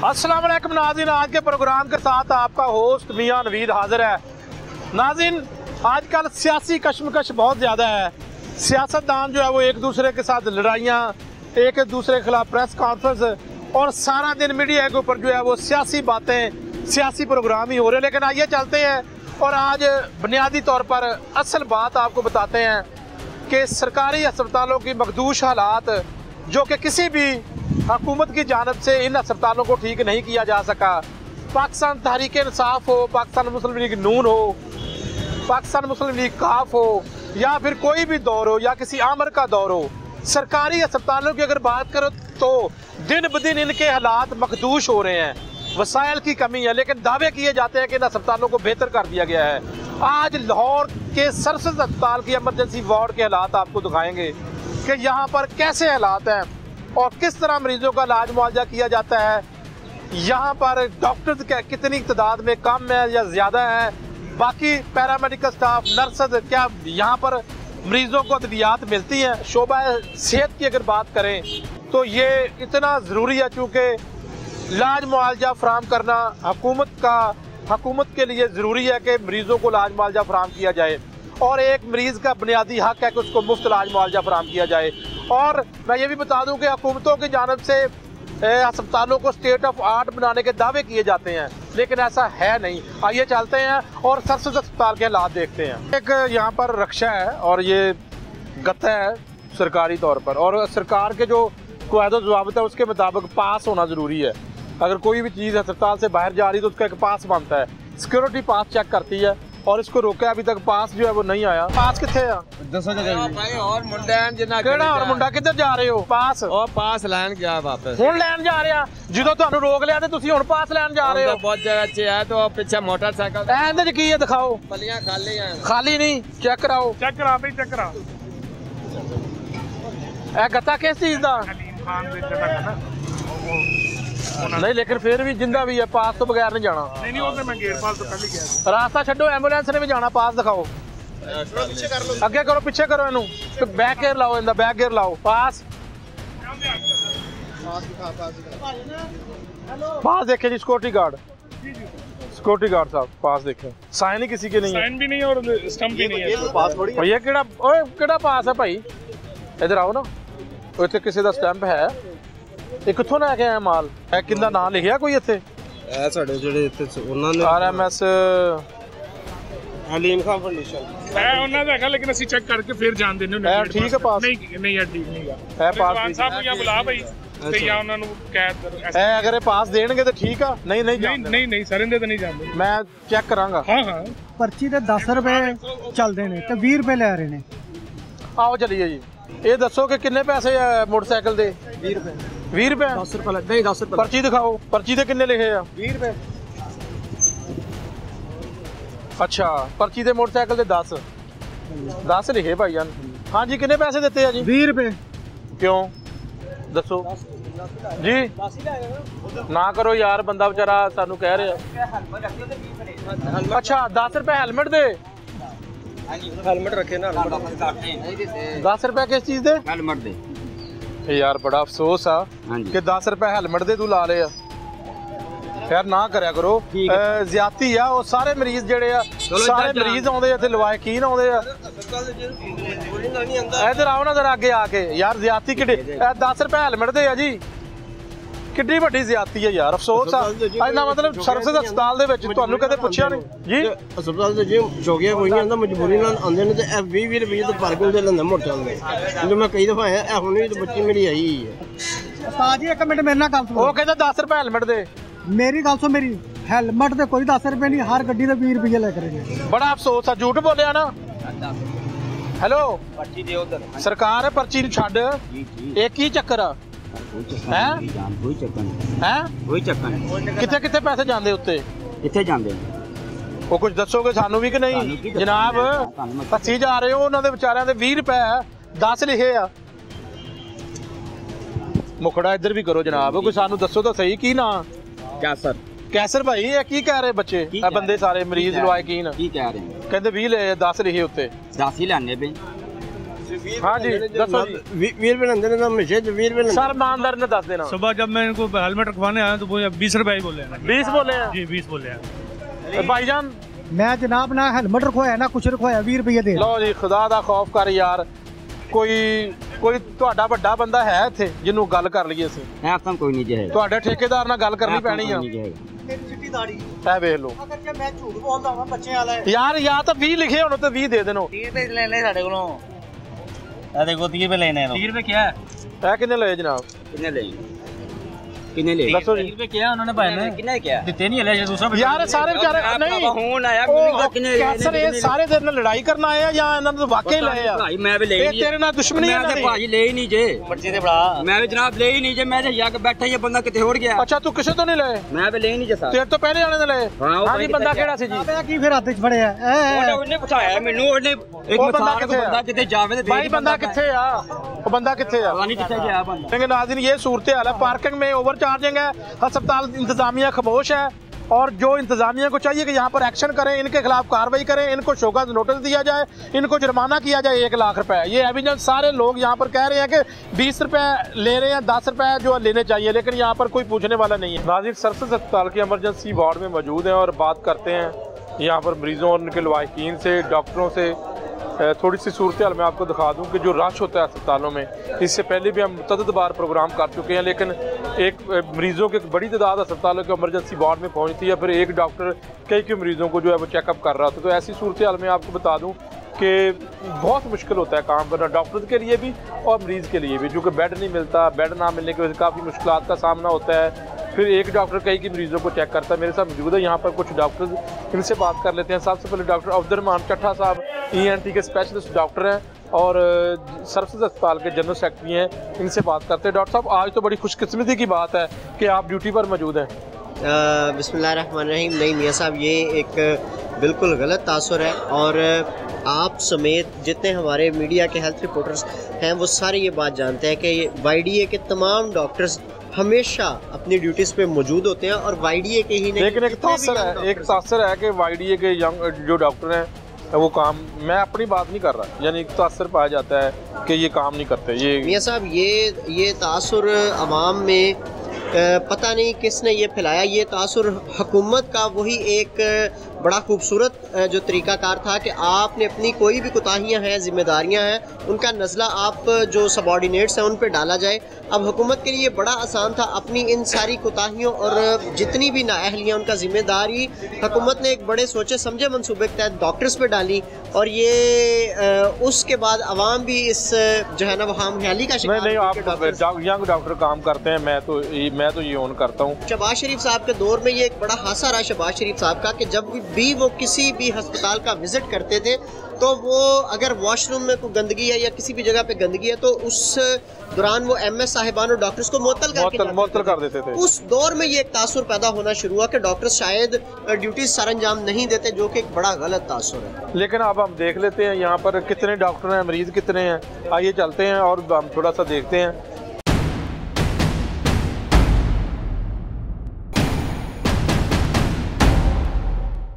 अस्सलाम वालेकुम नाज़रीन, आज के प्रोग्राम के साथ आपका होस्ट मियां नवीद हाजिर है। नाज़रीन, आजकल सियासी कशमकश बहुत ज़्यादा है। सियासतदान जो है वो एक दूसरे के साथ लड़ाइयाँ, एक दूसरे के खिलाफ प्रेस कॉन्फ्रेंस और सारा दिन मीडिया के ऊपर जो है वो सियासी बातें, सियासी प्रोग्राम ही हो रहे हैं। लेकिन आइए चलते हैं और आज बुनियादी तौर पर असल बात आपको बताते हैं कि सरकारी अस्पतालों की मखदूश हालात, जो कि किसी भी हुकूमत की जानब से इन अस्पतालों को ठीक नहीं किया जा सका। पाकिस्तान तहरीक इंसाफ हो, पाकिस्तान मुस्लिम लीग नून हो, पाकिस्तान मुस्लिम लीग काफ हो, या फिर कोई भी दौर हो या किसी आमर का दौर हो, सरकारी अस्पतालों की अगर बात करो तो दिन ब दिन इनके हालात मखदूश हो रहे हैं। वसाइल की कमी है, लेकिन दावे किए जाते हैं कि इन अस्पतालों को बेहतर कर दिया गया है। आज लाहौर के सरसद अस्पताल की एमरजेंसी वार्ड के हालात आपको दिखाएंगे कि यहाँ पर कैसे हालात हैं और किस तरह मरीजों का इलाज मुआवजा किया जाता है। यहाँ पर डॉक्टर्स कितनी तादाद में कम है या ज़्यादा है, बाकी पैरामेडिकल स्टाफ, नर्सेज, क्या यहाँ पर मरीजों को अद्वियात मिलती हैं। शोबा सेहत की अगर बात करें तो ये इतना ज़रूरी है, चूँकि इलाज मुआवजा फराम करना हुकूमत के लिए ज़रूरी है कि मरीज़ों को इलाज मुआवजा फराम किया जाए और एक मरीज़ का बुनियादी हक है कि उसको मुफ्त इलाज मुआवजा फराम किया जाए। और मैं ये भी बता दूं कि हुकूमतों की जानब से अस्पतालों को स्टेट ऑफ आर्ट बनाने के दावे किए जाते हैं, लेकिन ऐसा है नहीं। आइए चलते हैं और सरसद अस्पताल के हालात देखते हैं। एक यहाँ पर रक्षा है और ये गत्ता है सरकारी तौर पर, और सरकार के जो क़वायद ज़वाबित है उसके मुताबिक पास होना ज़रूरी है। अगर कोई भी चीज़ अस्पताल से बाहर जा रही है तो उसका एक पास बनता है। सिक्योरिटी पास चेक करती है और इसको रोका, अभी तक पास जो है वो नहीं आया। पास कितने और मुंडा किधर जा रहे हो? पास पास लैन गया वापस हुण लैन जा रहे हैं। जो तुहानू रोक लिया ते तुसीं हुण पास लैन जा रहे हो। बहुत जगह च है तो पीछे मोटरसाइकिल ਇਹਦੇ ਚ ਕੀ ਹੈ दिखाओ। पलियां खाली हैं, खाली नहीं, चेक कराओ। चेक करा बई, चेक करा। ਇਹ ਗੱਤਾ किस चीज ਦਾ? हलीम खान दे जगह है ना नहीं, लेकिन फिर भी जिंदा भी है, पास तो बगैर नहीं जाना। नहीं वो तो मैं गेट पास तो पहले गया। रास्ता छड्डो, एम्बुलेंस ने भी जाना। पास दिखाओ, अगे करो, पीछे करो, इनू बैक गेयर लाओ, इंदा बैक गेयर लाओ। पास पास देखे जी, सिक्योरिटी गार्ड, सिक्योरिटी गार्ड साहब पास देखे। साइन ही किसी के नहीं है, साइन भी नहीं है और स्टंप भी नहीं है। पास थोड़ी भैया, केड़ा पास है भाई? इधर आओ ना, इतने किसी का स्टैंप है। ਇਹ ਕਿੱਥੋਂ ਲੈ ਕੇ ਆਇਆ ਮਾਲ? ਇਹ ਕਿੰਦਾ ਨਾਂ ਲਿਖਿਆ ਕੋਈ ਇੱਥੇ? ਇਹ ਸਾਡੇ ਜਿਹੜੇ ਇੱਥੇ ਉਹਨਾਂ ਨੇ ਆਰਐਮਐਸ ਹਲੀਮ ਖਾਨ ਫਾਊਂਡੇਸ਼ਨ ਮੈਂ ਉਹਨਾਂ ਦਾ ਹੈਗਾ, ਲੇਕਿਨ ਅਸੀਂ ਚੈੱਕ ਕਰਕੇ ਫਿਰ ਜਾਣ ਦਿੰਦੇ ਹੁੰਦੇ। ਠੀਕ ਹੈ ਪਾਸ? ਨਹੀਂ ਇਹ ਠੀਕ ਨਹੀਂਗਾ। ਇਹ ਪਾਸ ਸਾਹਿਬ ਨੂੰ ਜਾਂ ਬੁਲਾ ਭਾਈ ਤੇ ਜਾਂ ਉਹਨਾਂ ਨੂੰ ਕਹਿ ਕਰੋ। ਇਹ ਅਗਰ ਇਹ ਪਾਸ ਦੇਣਗੇ ਤਾਂ ਠੀਕ ਆ, ਨਹੀਂ ਨਹੀਂ ਸਰ ਇਹਦੇ ਤਾਂ ਨਹੀਂ ਜਾਂਦੇ। ਮੈਂ ਚੈੱਕ ਕਰਾਂਗਾ। ਹਾਂ पर्ची ਦੇ 10 ਰੁਪਏ ਚੱਲਦੇ ਨੇ ਤੇ 20 ਰੁਪਏ ਲੈ ਰਹੇ ਨੇ। ਆਓ ਚਲੀਏ ਜੀ। ਇਹ ਦੱਸੋ ਕਿ ਕਿੰਨੇ ਪੈਸੇ ਆ ਮੋਟਰਸਾਈਕਲ ਦੇ? 20 ਰੁਪਏ। 20 ਰੁਪਏ? 10 ਰੁਪਏ ਨਹੀਂ, 10 ਰੁਪਏ। पर्ची दिखाओ, पर्ची ਦੇ ਕਿੰਨੇ ਲਿਖੇ ਆ? 20 ਰੁਪਏ। ਅੱਛਾ, पर्ची ਦੇ ਮੋਟਰਸਾਈਕਲ ਦੇ 10 ਲਿਖੇ ਭਾਈ ਜਾਨ। ਹਾਂਜੀ, ਕਿੰਨੇ ਪੈਸੇ ਦਿੱਤੇ ਆ ਜੀ? 20 ਰੁਪਏ। ਕਿਉਂ ਦੱਸੋ ਜੀ? ਨਾ ਕਰੋ ਯਾਰ, ਬੰਦਾ ਵਿਚਾਰਾ ਸਾਨੂੰ ਕਹਿ ਰਿਹਾ। ਅੱਛਾ, 10 ਰੁਪਏ ਹੈਲमेट ਦੇ? हेलमेट रखे ना, 10 रुपए किस चीज दे? हेलमेट दे। यार बड़ा अफसोस आ कि 10 रुपए हेलमेट दे तू ला ले। यार ना करया करो, ज्यादती है। वो सारे मरीज जेड़े आ, सारे मरीज आउंदे इत्थे लवायकीन आउंदे आ। इधर आओ ना जरा आगे आके। यार ज्यादती किड्डी, 10 रुपए हेलमेट दे आ जी, किड्डी वड्डी ज्यादती है यार। अफसोस आ। इन्ना मतलब सरसद अस्पताल दे विच तुहानू कदे पुछया नहीं जी? अस्पताल ਦੇ ਜਿਮ ਜੋਗੀਆਂ ਕੋਈ ਨਹੀਂ ਆਂਦਾ, ਮਜਬੂਰੀ ਨਾਲ ਆਉਂਦੇ ਨੇ ਤੇ ਇਹ 20 ਰੁਪਏ ਤੋਂ ਪਾਰਕਿੰਗ ਦੇ ਲੈਂਦੇ ਮੋਟਰਸਾਈਕਲ। ਜਦੋਂ ਮੈਂ ਕਈ ਦਫਾ ਆਇਆ, ਇਹ ਹੁਣ ਵੀ ਬੱਚੀ ਮੇਰੀ ਆਈ ਹੈ। ਉਸਤਾਦ ਜੀ ਇੱਕ ਮਿੰਟ ਮੇਰੇ ਨਾਲ ਗੱਲ ਸੁਣੋ। ਉਹ ਕਹਿੰਦਾ 10 ਰੁਪਏ ਹੈਲमेट ਦੇ। ਮੇਰੀ ਗੱਲ ਸੁਣ, ਮੇਰੀ ਹੈਲमेट ਦੇ ਕੋਈ 10 ਰੁਪਏ ਨਹੀਂ, ਹਰ ਗੱਡੀ ਦੇ 20 ਰੁਪਏ ਲੈ ਕੇ ਰਹੇ ਨੇ। ਬੜਾ ਅਫਸੋਸ ਆ, ਝੂਠ ਬੋਲਿਆ ਨਾ। ਹੈਲੋ, ਪਰਚੀ ਦੇ ਉਧਰ ਸਰਕਾਰ ਹੈ, पर्ची ਨੂੰ ਛੱਡ। ਇਹ ਕੀ ਚੱਕਰ ਆ? ਕੋਈ ਚੱਕਰ ਨਹੀਂ। ਕਿੱਥੇ ਪੈਸੇ ਜਾਂਦੇ ਉੱਤੇ? ਕਿੱਥੇ ਜਾਂਦੇ ਉਹ ਕੁਝ ਦੱਸੋਗੇ ਸਾਨੂੰ ਵੀ ਕਿ ਨਹੀਂ? ਜਨਾਬ, 80 ਜਾ ਰਹੇ ਹੋ, ਉਹਨਾਂ ਦੇ ਵਿਚਾਰਿਆਂ ਦੇ 20 ਰੁਪਏ 10 ਲਿਖੇ ਆ। ਮੁਖੜਾ ਇੱਧਰ ਵੀ ਕਰੋ ਜਨਾਬ, ਕੋਈ ਸਾਨੂੰ ਦੱਸੋ ਤਾਂ ਸਹੀ। ਕੀ ਨਾਂ? ਕੈਸਰ ਭਾਈ। ਇਹ ਕੀ ਕਹਿ ਰਹੇ ਬੱਚੇ, ਇਹ ਬੰਦੇ ਸਾਰੇ ਮਰੀਜ਼ ਲਵਾਇਕੀਨ ਕੀ ਕਹਿ ਰਹੇ? ਕਹਿੰਦੇ 20 10 ਲਿਖੇ ਉੱਤੇ। 10 ਹੀ ਲੈਣੇ ਬਈ। हाँ जी, दसो जी। 20 रुपए लेंदे ने हमेशा 20 रुपए सर ईमानदार ने दस देना। सुबह जब मैं इनको हेलमेट रखवाने आया तो वो 20 रुपए ही बोले हैं। 20 बोले हैं जी 20 बोले हैं भाईजान। मैं जनाब ना हेलमेट रखवाया ना कुछ रखवाया 20 रुपये दे। लो जी खुदा दा खौफ कर यार, कोई ਤੁਹਾਡਾ ਵੱਡਾ ਬੰਦਾ ਹੈ ਇੱਥੇ ਜਿਹਨੂੰ ਗੱਲ ਕਰ ਲਈਏ ਅਸੀਂ। ਆਪਾਂ ਕੋਈ ਨਹੀਂ ਜੇ ਤੁਹਾਡੇ ਠੇਕੇਦਾਰ ਨਾਲ ਗੱਲ ਕਰਨੀ ਪੈਣੀ ਆ। ਮੇਰੀ ਚਿੱਟੀ ਦਾੜੀ ਇਹ ਵੇਖ ਲਓ ਅਗਰ ਜੇ ਮੈਂ ਝੂਠ ਬੋਲਦਾ ਹਾਂ ਬੱਚਿਆਂ ਵਾਲਾ ਯਾਰ, ਜਾਂ ਤਾਂ 20 ਲਿਖੇ ਹੋਣ ਤੇ 20 ਦੇ ਦੇਣੋ। 30 रुपए लेने साढ़े को आ देखो 30 रुपए लेने 30 रुपए क्या है? ਇਹ ਕਿੰਨੇ ਲਏ ਜਨਾਬ? कितने ले कितने ले दसो जी। 30 रुपए क्या उन्होंने भाई ने कितने क्या ਦਿੱਤੇ ਨਹੀਂ ਹਲੇ दूसरा यार सारे बेचारे नहीं फोन आया कैसर ये सारे तेरे ਨਾਲ ਲੜਾਈ ਕਰਨ ਆਏ ਆ ਜਾਂ ਇਹਨਾਂ ਨੂੰ ਵਾਕਈ ਲਏ ਆ? भाई मैं भी ले ਇਹ ਤੇਰੇ ਨਾਲ ਦੁਸ਼ਮਣੀ ਹੈ मैं ਇਹਨਾਂ तो ਦੀ। भाई ले ही नहीं जे पर्ची दे बड़ा मैं भी जनाब ले ही नहीं जे मैं तो यहाँ बैठा ये बंदा कितने उड़ गया ਅੱਛਾ ਤੂੰ ਕਿਸੇ ਤੋਂ ਨਹੀਂ ਲਏ? मैं भी ले ही नहीं जे साहब ਤੇਰੇ ਤੋਂ ਪਹਿਲੇ ਵਾਲੇ ਨੇ ਲਏ? हाँ, वो ਹਾਂਜੀ भाई ਬੰਦਾ कितना ਕਿਹੜਾ ਸੀ ਜੀ? ਆਬੇ ਕੀ ਫਿਰ ਹੱਥ 'ਚ ਫੜਿਆ ਉਹਨੇ ਪੁੱਛਾਇਆ ਮੈਨੂੰ ਉਹਨੇ ਇੱਕ ਉਹ ਬੰਦਾ ਮਿਸਾਲ ਕਿੱਥੇ ਬੰਦਾ ਆ? ਕਿਤੇ ਜਾਵੇ ਤੇ भाई बंदा किथे आ? वो बंदा किथे आ? पता नहीं कितने गया बंदा। लेकिन नाज़रीन ये सूरत हाल है, पार्किंग में ओवर चार्जिंग है, अस्पताल इंतजामिया खामोश है और जो इंतजामिया को चाहिए कि यहाँ पर एक्शन करें, इनके खिलाफ कार्रवाई करें, इनको शोकत नोटिस दिया जाए, इनको जुर्माना किया जाए 1 लाख रुपए। ये एविडेंस सारे लोग यहाँ पर कह रहे हैं कि 20 रुपए ले रहे हैं, 10 रुपए जो लेने चाहिए, लेकिन यहाँ पर कोई पूछने वाला नहीं है। नाज़रीन सरसद अस्पताल के एमरजेंसी वार्ड में मौजूद हैं और बात करते हैं यहाँ पर मरीजों और उनके लवाहिकीन से, डॉक्टरों से। थोड़ी सी सूरत हाल मैं आपको दिखा दूं कि जो रश होता है अस्पतालों में, इससे पहले भी हम मुतअद्दिद बार प्रोग्राम कर चुके हैं, लेकिन एक मरीज़ों की बड़ी तादाद अस्पतालों के इमरजेंसी वार्ड में पहुंचती है, फिर एक डॉक्टर कई मरीज़ों को जो है वो चेकअप कर रहा था। तो ऐसी सूरत हाल में आपको बता दूँ कि बहुत मुश्किल होता है काम करना डॉक्टर के लिए भी और मरीज़ के लिए भी, क्योंकि बेड नहीं मिलता, बेड ना मिलने की वजह से काफ़ी मुश्किलात का सामना होता है। फिर एक डॉक्टर कई मरीज़ों को चेक करता है। मेरे साथ मौजूद है यहाँ पर कुछ डॉक्टर, इनसे बात कर लेते हैं। सबसे पहले डॉक्टर अब्दुर्रहमान चट्ठा साहब ENT के स्पेशलिस्ट डॉक्टर हैं और सरफराज अस्पताल के जनरल सेक्रेटरी हैं, इनसे बात करते हैं। डॉक्टर साहब, आज तो बड़ी खुशकिस्मती की बात है कि आप ड्यूटी पर मौजूद हैं। बिस्मिल्लाहिर्रहमानिर्रहीम। नहीं मियाँ साहब, ये एक बिल्कुल गलत तासुर है और आप समेत जितने हमारे मीडिया के हेल्थ रिपोर्टर्स हैं वो सारे ये बात जानते हैं कि YDA के तमाम डॉक्टर्स हमेशा अपनी ड्यूटीज़ पे मौजूद होते हैं और YDA के ही नहीं, लेकिन एक तासर है कि YDA के यंग जो डॉक्टर हैं वो काम, मैं अपनी बात नहीं कर रहा, यानी एक तासर पाया जाता है कि ये काम नहीं करते। ये मियाँ साहब, ये तासुर अवाम में पता नहीं किसने ये फैलाया। ये तासुर हुकूमत का वही एक बड़ा खूबसूरत जो तरीक़ाकार था कि आपने अपनी कोई भी कोताहियाँ हैं, जिम्मेदारियाँ हैं, उनका नज़ला आप जो सबॉर्डिनेट्स हैं उन पर डाला जाए। अब हुकूमत के लिए बड़ा आसान था अपनी इन सारी कोताहियों और जितनी भी नाअहलियाँ, उनका ज़िम्मेदारी हुकूमत ने एक बड़े सोचे समझे मंसूबे के तहत डॉक्टर्स पे डाली और ये उसके बाद आवाम भी इस जो है ना वो हम ख्याली का शिकार। नहीं, आप यंग डॉक्टर काम करते हैं, मैं तो ये ऑन करता हूँ। शहबाज शरीफ साहब के दौर में ये एक बड़ा हादसा रहा शहबाज शरीफ साहब का कि जब भी वो किसी भी अस्पताल का विजिट करते थे तो वो अगर वॉशरूम में कोई गंदगी है या किसी भी जगह पे गंदगी है तो उस दौरान वो MS साहिबान और डॉक्टर्स को मुअत्तल कर देते थे। उस दौर में ये एक तासुर पैदा होना शुरू हुआ कि डॉक्टर्स शायद ड्यूटी सर अंजाम नहीं देते, जो कि एक बड़ा गलत तासुर है। लेकिन अब हम देख लेते हैं यहाँ पर कितने डॉक्टर हैं, मरीज कितने हैं। आइए चलते हैं और हम थोड़ा सा देखते हैं।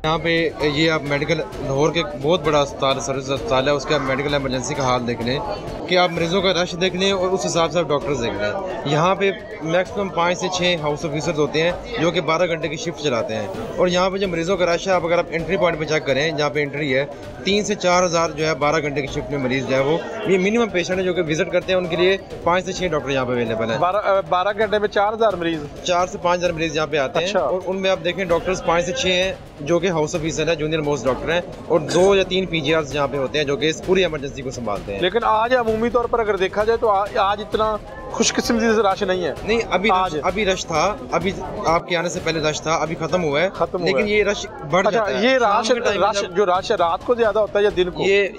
यहाँ पे ये आप मेडिकल लाहौर के बहुत बड़ा अस्पताल सर्विस अस्पताल है, उसके आप मेडिकल एमरजेंसी का हाल देख लें कि आप मरीजों का रश देख लें और उस हिसाब से आप डॉक्टर्स देख लें। यहाँ पे मैक्सिमम 5 से 6 हाउस ऑफिसर्स होते हैं जो कि 12 घंटे की शिफ्ट चलाते हैं और यहाँ पे जो मरीजों का रश है, आप अगर आप एंट्री पॉइंट पे चेक करें, जहाँ पे एंट्री है 3 से 4 हज़ार जो है 12 घंटे की शिफ्ट में मरीज जो है वो ये मिनिमम पेशेंट है जो कि विजिट करते हैं, उनके लिए 5 से 6 डॉक्टर यहाँ पे अवेलेबल है। 12 घंटे में 4000 मरीज, 4 से 5 हज़ार मरीज यहाँ पे आते हैं और उनमें आप देखें डॉक्टर्स 5 से 6 हैं जो कि हाउस ऑफिसर है, जूनियर मोस्ट डॉक्टर हैं और 2 या 3 PGRs यहाँ पे होते हैं जो कि इस पूरी इमरजेंसी को संभालते हैं। लेकिन आज अमूमी तौर पर अगर देखा जाए तो आज इतना खुशकिस्मती से रश नहीं है। नहीं, अभी रश था, अभी आपके आने से पहले रश था, अभी खत्म हुआ है, लेकिन ये रश बढ़ जाता है। ये रश रात को ज्यादा होता है या दिन को? ये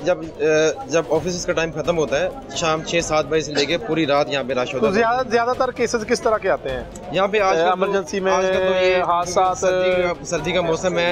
जब ऑफिस का टाइम खत्म होता है शाम 6-7 बजे से लेके पूरी रात यहाँ पे रश होता है। तो ज्यादातर केसेस किस तरह के आते हैं यहाँ पे? आज इमरजेंसी में हादसा, सर्दी का मौसम है,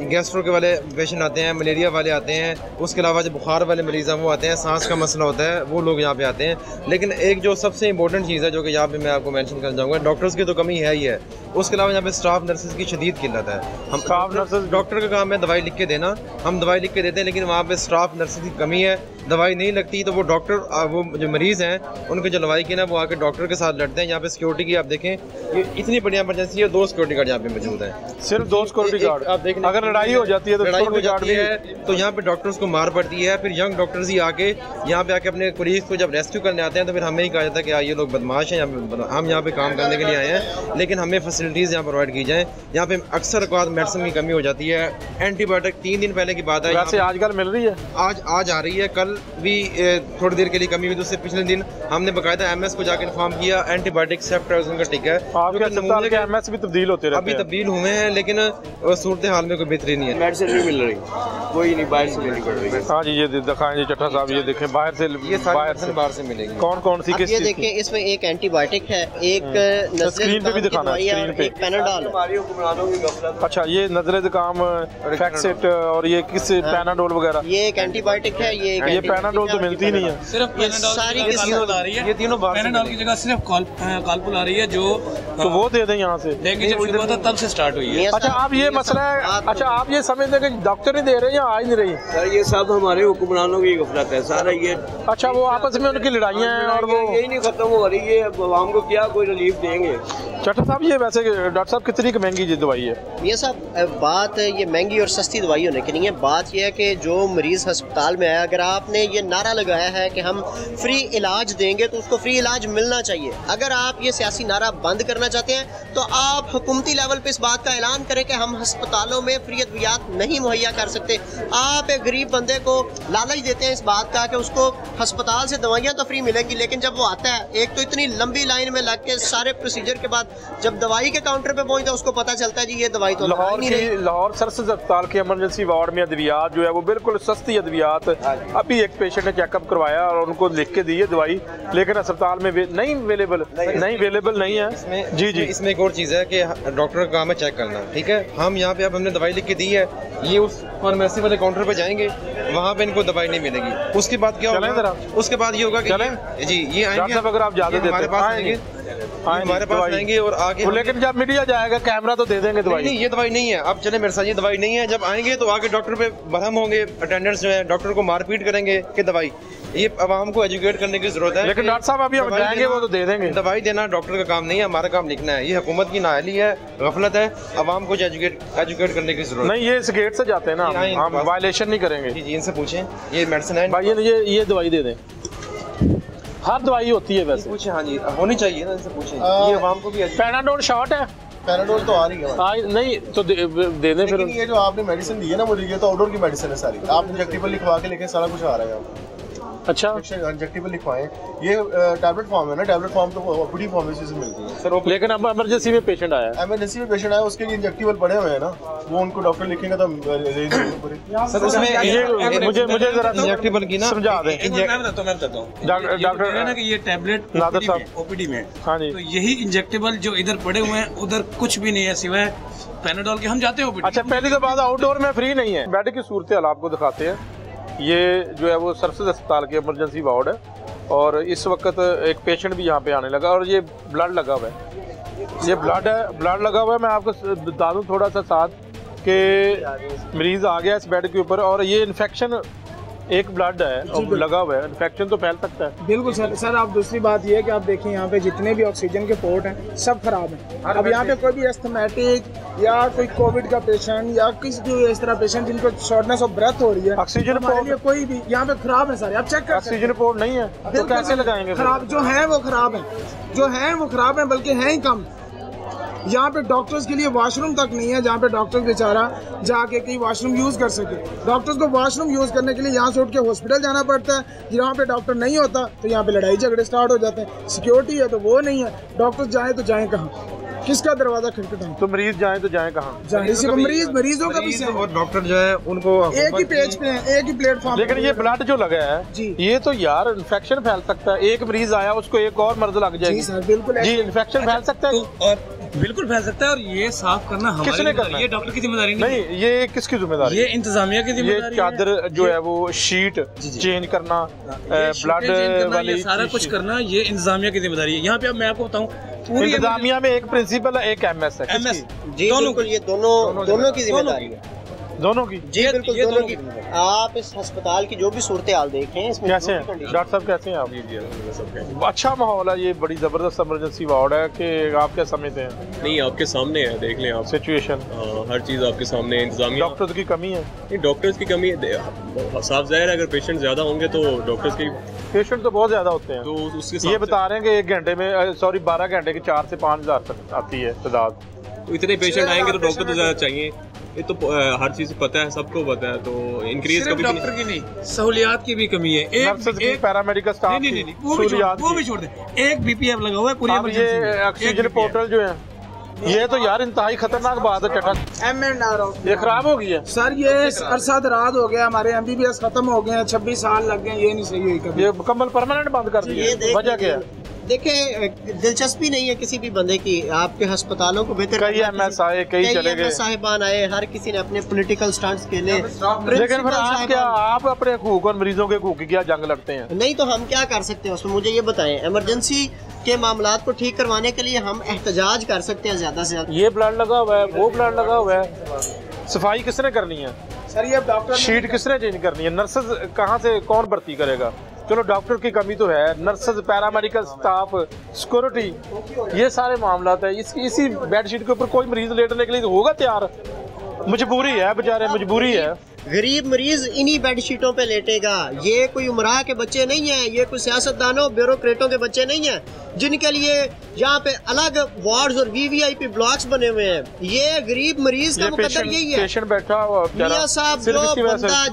गैस्ट्रो के वाले पेशेंट आते हैं, मलेरिया वाले आते हैं, उसके अलावा जो बुखार वाले मरीज हैं वो आते हैं, सांस का मसला होता है वो लोग यहाँ पे आते हैं। लेकिन एक जो सबसे इम्पोर्टेंट चीज़ है जो कि यहाँ पे मैं आपको मेंशन करना चाहूँगा, डॉक्टर्स की तो कमी है ही है, उसके अलावा यहाँ पे स्टाफ नर्सेज की शदीद किल्लत है। हम स्टाफ नर्सेज डॉक्टर का काम है दवाई लिख के देना, हम दवाई लिख के देते हैं, लेकिन वहाँ पे स्टाफ नर्सेज की कमी है, दवाई नहीं लगती, तो वो डॉक्टर वो जो मरीज़ हैं उनको जो दवाई की ना वो आके डॉक्टर के साथ लड़ते हैं। यहाँ पे सिक्योरिटी की आप देखें, ये इतनी बड़ी एमरजेंसी है, 2 सिक्योरिटी गार्ड यहाँ पे मौजूद है, सिर्फ 2 सिक्योरिटी गार्ड। आप देखें अगर लड़ाई हो जाती है तो लड़ाई हो सिक्योरिटी गार्ड जाती भी है तो यहाँ पे डॉक्टर्स को मार पड़ती है। फिर यंग डॉक्टर्स ही आके यहाँ पे आके अपने कोलीग को जब रेस्क्यू करने आते हैं तो फिर हमें ही कहा जाता है कि ये लोग बदमाश हैं, हम यहाँ पे काम करने के लिए आए हैं, लेकिन हमें फैसिलिटीज़ यहाँ प्रोवाइड की जाएँ। यहाँ पे अक्सर औक़ात मेडिसिन की कमी हो जाती है। एंटीबायोटिक 3 दिन पहले की बात है, वैसे आजकल मिल रही है, आज आ रही है, कल भी थोड़ी देर के लिए कमी हुई, तो उससे पिछले दिन हमने बाकायदा एमएस को जाकर इन्फॉर्म किया एंटीबायोटिक सेफ्ट्राइजोन का टीका है। आपके अस्पताल के एमएस भी तब्दील होते रहते अभी हैं, तब्दील हुए हैं, लेकिन सूरत हाल में कोई बेहतरी नहीं है। मेडिसिन नहीं मिल रही, कोई नहीं, बाहर से लेनी पड़ रही है। हाँ जी, ये दिखाएं जी चट्टा साहब, ये देखें बाहर से, ये बाहर से मिलेगी। कौन कौन सी किस ये चीज़ की? देखें, इसमें एक एंटीबायोटिक है, एक स्क्रीन पे भी दिखाना है, स्क्रीन पे। एक पैनाडॉल है। अच्छा, ये नजर जुकाम फैक्सेट और ये किस पैनाडोल वगैरह, ये एक एंटीबायोटिक है, ये पैनाडोल तो मिलती नहीं है। सिर्फ ये सारी की सारी आ रही है, ये तीनों बाहर से पैनाडॉल की जगह सिर्फ कालपुल आ रही है, जो तो वो दे दें यहाँ से। डेंगू जब शुरू हुआ था तब से स्टार्ट हुई है। अच्छा, आप ये मसला है, अच्छा आप ये समझते हैं कि डॉक्टर नहीं दे रहे या आ ही नहीं रही? सर ये सब हमारे हुक्मरानों की गफलत है सारा ये। अच्छा, वो आपस में उनकी लड़ाइयाँ हैं और वो यही नहीं खत्म हो रही है, आवाम को क्या कोई रिलीफ देंगे? चट्टा साहब, ये वैसे डॉक्टर साहब कितनी की महंगी दवाई है? ये सब बात ये महंगी और सस्ती दवाई होने की नहीं है, बात यह है कि जो मरीज़ अस्पताल में आया, अगर आपने ये नारा लगाया है कि हम फ्री इलाज देंगे तो उसको फ्री इलाज मिलना चाहिए। अगर आप ये सियासी नारा बंद करना चाहते हैं तो आप हुकूमती लेवल पे इस बात का ऐलान करें कि हम अस्पतालों में फ्री अद्वियात नहीं मुहैया कर सकते। आप एक गरीब बंदे को लालच देते हैं इस बात का कि उसको अस्पताल से दवाइयाँ तो फ्री मिलेंगी, लेकिन जब वो आता है एक तो इतनी लंबी लाइन में लग के सारे प्रोसीजर के बाद जब दवाई के काउंटर पे पहुंचता है उसको पता चलता है जी ये दवाई तो लाहौर सरसद अस्पताल के इमरजेंसी वार्ड में अद्वियात जो है वो बिल्कुल सस्ती अद्वियात, अभी एक पेशेंट ने चेकअप करवाया और उनको लिख के दी है दवाई, लेकिन अस्पताल में नहीं अवेलेबल नहीं है। जी जी, इसमें एक और चीज़ है कि डॉक्टर का काम है चेक करना, ठीक है। हम यहाँ पे अब हमने दवाई लिख के दी है, ये उस फार्मेसी वाले काउंटर पे जाएंगे, वहाँ पे इनको दवाई नहीं मिलेगी। उसके बाद क्या होगा? उसके बाद ये होगा कि जी ये आएंगे, अगर आप ज्यादा हमारे पास आएंगे, हमारे पास आएंगे और आगे, लेकिन जब मीडिया जाएगा कैमरा तो दे देंगे दवाई। नहीं, ये दवाई नहीं है, अब चले मेरे साथ, ये दवाई नहीं है। जब आएंगे तो आगे डॉक्टर पे बरहम होंगे, अटेंडेंट्स जो है डॉक्टर को मारपीट करेंगे कि दवाई, ये आवाम को एजुकेट करने की जरूरत है। लेकिन डॉक्टर साहब अभी हम जाएंगे वो तो दे देंगे। दवाई देना डॉक्टर का काम नहीं है, हमारा काम लिखना है। ये हुकूमत की नाअहली है, गफलत है, आवाम को एजुकेट करने की जरूरत नहीं। ये इस गेट से जाते हैं ना, हम वायलेशन नहीं करेंगे। जी, इनसे पूछें, ये मेडिसिन है भाई, ये दवाई दे दें, हर दवाई होती है वैसे। पूछे, हाँ जी, होनी चाहिए ना, इनसे पूछें। ये आवाम को भी पैनाडोल शॉर्ट है, पैराडोल तो आ रही है नहीं तो दे दें फिर। ये जो आपने मेडिसिन दी है ना मुझे, ये तो आउटडोर की मेडिसिन है सारी, आप इंजेक्टेबल लिखवा के लेके सारा कुछ आ रहा है। अच्छा, इंजेक्टेबल लिखवाएं, ये टैबलेट फॉर्म है ना, टैबलेट फॉर्म तो बड़ी फार्मेसी से मिलती है सर। लेकिन अब इमरजेंसी में पेशेंट आया, इमरजेंसी में पेशेंट आया, उसके लिए इंजेक्टेबल पड़े हुए हैं ना, वो उनको डॉक्टर लिखेंगे तो सर उसमें ये मुझे जरा इंजेक्टेबल की ना समझा दें। मैं बताता हूँ डॉक्टर ना कि ये टैबलेट नादर साहब ओपीडी में, हाँ जी, तो यही इंजेक्टेबल जो इधर पड़े हुए हैं उधर कुछ भी नहीं है सिवाय पैनाडोल के। हम जाते हैं ओपीडी। अच्छा, पहली तो बात आउटडोर में फ्री नहीं है। बेड की सूरत हाल आपको दिखाते हैं। ये जो है वो सरसद अस्पताल के इमरजेंसी वार्ड है और इस वक्त एक पेशेंट भी यहाँ पे आने लगा और ये ब्लड लगा हुआ है, ये ब्लड लगा हुआ है। मैं आपको बता दूँ थोड़ा सा साथ कि मरीज आ गया इस बेड के ऊपर और ये इन्फेक्शन एक ब्लड है और लगा हुआ है, इन्फेक्शन तो फैल सकता है। बिल्कुल सर आप दूसरी बात ये है कि आप देखिए यहाँ पे जितने भी ऑक्सीजन के पोर्ट हैं सब खराब हैं। अब यहाँ पे कोई भी एस्थमेटिक या कोई कोविड का पेशेंट या किसी भी इस तरह पेशेंट जिनको शॉर्टनेस ऑफ ब्रेथ हो रही है, ऑक्सीजन पोर्ट कोई भी यहाँ पे खराब है सर, आप चेक कर। ऑक्सीजन पोर्ट नहीं है तो कैसे लगाएंगे? खराब जो है वो खराब है, बल्कि है ही कम। यहाँ पे डॉक्टर्स के लिए वॉशरूम तक नहीं है जहाँ पे डॉक्टर बेचारा जाके कहीं वॉशरूम यूज़ कर सके। डॉक्टर्स को वॉशरूम यूज़ करने के लिए यहाँ से उठ के हॉस्पिटल जाना पड़ता है, जहाँ पे डॉक्टर नहीं होता तो यहाँ पे लड़ाई झगड़े स्टार्ट हो जाते हैं। सिक्योरिटी है तो वो नहीं है, डॉक्टर्स जाएँ तो जाएँ कहाँ, किसका दरवाजा खटखटाएं? तो मरीज जाएं तो जाएं कहाँ? मरीजों का भी और डॉक्टर जो है उनको एक ही पेज पे है, एक ही प्लेटफॉर्म। लेकिन ये ब्लड जो लगा है जी, ये तो यार इन्फेक्शन फैल सकता है। एक मरीज आया उसको एक और मर्ज लग जाएगी। जी सर, बिल्कुल जी, इन्फेक्शन फैल सकता है और बिल्कुल फैल सकता है। और ये साफ करना किसने करना? ये डॉक्टर की जिम्मेदारी नहीं, ये किसकी जिम्मेदारी? ये इंतजामिया की जिम्मेदारी। ये चादर जो है वो शीट चेंज करना, ब्लड वाली सारा कुछ करना ये इंतजामिया की जिम्मेदारी है। यहाँ पे अब मैं आपको बताऊँ इंतजामिया में एक प्रिंसिपल है, एक एमएस है। MS जी बिल्कुल, ये दोनों की जिम्मेदारी है, दोनों की। जी बिल्कुल दोनों की। आप इस अस्पताल की जो भी सूरत हाल देखें, इसमें कैसे हैं डॉक्टर साहब, कैसे हैं आप? अच्छा माहौल है, ये बड़ी ज़बरदस्त इमरजेंसी वार्ड है कि आप क्या समझते हैं? नहीं, आपके सामने है, देख लें आप सिचुएशन, हर चीज़ आपके सामने। इंतजामिया, डॉक्टर्स की कमी है। नहीं, डॉक्टर्स की कमी है, साफ ज़ाहिर है। अगर पेशेंट ज़्यादा होंगे तो डॉक्टर्स की, पेशेंट तो बहुत ज़्यादा होते हैं, तो उसके ये बता रहे हैं कि 1 घंटे में 12 घंटे की 4 से 5 हज़ार तक आती है तादाद। तो इतने पेशेंट आएंगे तो डॉक्टर तो ज़्यादा चाहिए, ये तो हर चीज़ पता है, सबको पता है। तो इंक्रीज सिर्फ डॉक्टर की नहीं, सहूलियात की भी कमी है। एक पैरामेडिकल स्टाफ, नहीं, वो भी छोड़ दे। एक BPF लगा हुआ है पूरी इमरजेंसी में। ये ऑक्सीजन पोर्टल जो है, ये तो यार इंतहाई खतरनाक बात है। चटक ये खराब हो गई है सर, ये अरसा दराज हो गया, हमारे MBBS खत्म हो गए हैं, 26 साल लग गए, ये नहीं सही हुई कभी। ये मुकम्मल परमानेंट बंद कर दिया, वजह क्या है? देखें, दिलचस्पी नहीं है किसी भी बंदे की आपके अस्पतालों को बेहतर। कई MS आए, कई चले गए, साहिबान आए, हर किसी ने अपने पॉलिटिकल स्टंट्स खेले, लेकिन फिर आप अपने हकूक और मरीजों के हकूक की क्या जंग लड़ते हैं? नहीं तो हम क्या कर सकते हैं उसमें, मुझे ये बताएं। इमरजेंसी के मामलात को ठीक करवाने के लिए हम एहतजाज कर सकते हैं ज्यादा से ज्यादा। ये ब्लड लगा हुआ है, वो ब्लड लगा हुआ है, सफाई किसने करनी है सर? ये डॉक्टर शीट किसने चेंज करनी है? नर्सेज कहाँ से कौन भर्ती करेगा? चलो डॉक्टर की कमी तो है, नर्सेज, पैरामेडिकल स्टाफ, सिक्योरिटी, ये सारे मामला है। इसी बेडशीट के ऊपर कोई मरीज लेटने के लिए तो होगा तैयार? मजबूरी है बेचारे, मजबूरी है। गरीब मरीज इन्हीं बेडशीटों पे लेटेगा। ये कोई उमरा के बच्चे नहीं है, ये कोई सियासतदानों, ब्यूरोक्रेटों के बच्चे नहीं है जिनके लिए यहाँ पे अलग वार्ड्स और VVIP ब्लॉक्स बने हुए हैं। ये गरीब मरीज का मुकद्दर यही है। पेशेंट बैठा हुआ मियां साहब,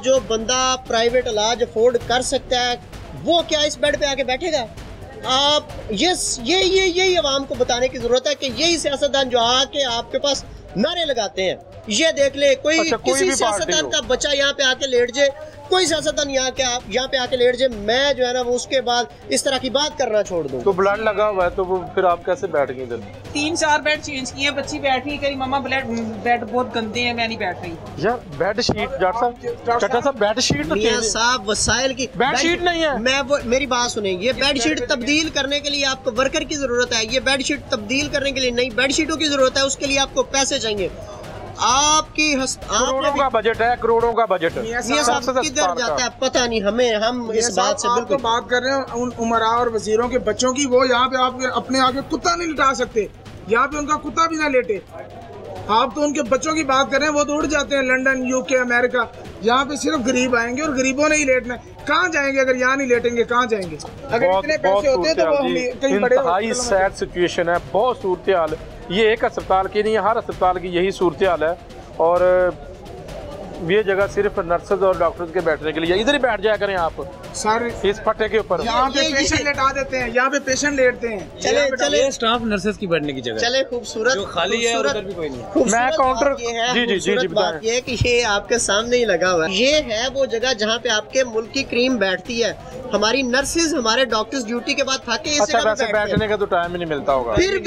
जो बंदा प्राइवेट इलाज अफोर्ड कर सकता है, वो क्या इस बेड पे आके बैठेगा? आप यही आवाम को बताने की जरूरत है कि यही सियासतदान जो आके आपके पास नारे लगाते हैं, ये देख ले कोई किसी सियासतदान का बच्चा यहाँ पे आके लेट जाए, कोई सियासतदान यहाँ पे आके लेट जाए, मैं जो है ना वो उसके बाद इस तरह की बात करना छोड़ दूँ। तो ब्लड लगा हुआ है तो वो फिर आप कैसे बैठ गए? 3-4 बेड चेंज किए, बच्ची बैठ रही, कहीं मम्मा बेड बहुत गंदे हैं, मैं नहीं बैठ रही। यार बेड शीट, डॉक्टर साहब बेड शीट तो मियां साहब वसाइल की बेड शीट नहीं है। मेरी बात सुने, ये बेड शीट तब्दील करने के लिए आपको वर्कर की जरूरत है। ये बेड शीट तब्दील करने के लिए नई बेड शीटों की जरूरत है, उसके लिए आपको पैसे चाहिए। आपकी करोड़ों का बजट है, करोड़ों का बजट है। किधर जाता है पता नहीं हमें। हम इस बात से बिल्कुल बात कर रहे हैं उन उमरा और वजीरों के बच्चों की। वो यहाँ पे आप अपने आगे कुत्ता नहीं लिटा सकते, यहाँ पे उनका कुत्ता भी ना लेटे। आप तो उनके बच्चों की बात कर रहे हैं, वो तो उड़ जाते हैं लंदन, UK, अमेरिका। यहाँ पे सिर्फ गरीब आएंगे और गरीबों ने ही लेटना। कहाँ जाएंगे अगर यहाँ नहीं लेटेंगे? कहाँ जाएंगे? अगर इतने पैसे होते तो वो कहीं बड़े। इंतहाई सैड सिचुएशन है, बहुत सूरत हाल। ये एक अस्पताल की नहीं है, हर अस्पताल की यही सूरत हाल है। और ये जगह सिर्फ नर्सेज और डॉक्टर्स के बैठने के लिए, इधर ही बैठ जाया करें आप सर इस फट्टे के ऊपर। यहाँ पे पेशेंट लेटा देते हैं, यहाँ पे पेशेंट लेटते हैं। चले स्टाफ नर्सेज की बैठने की जगह चले खूबसूरत जो खाली है, उधर भी कोई नहीं है। मैं काउंटर जी बात ये कि ये आपके सामने ही लगा हुआ है। ये है वो जगह जहाँ पे आपके मुल्क की क्रीम बैठती है। हमारी नर्सेज, हमारे डॉक्टर्स ड्यूटी के बाद थके अच्छा, वैसे बैठने का तो टाइम ही नहीं मिलता होगा। फिर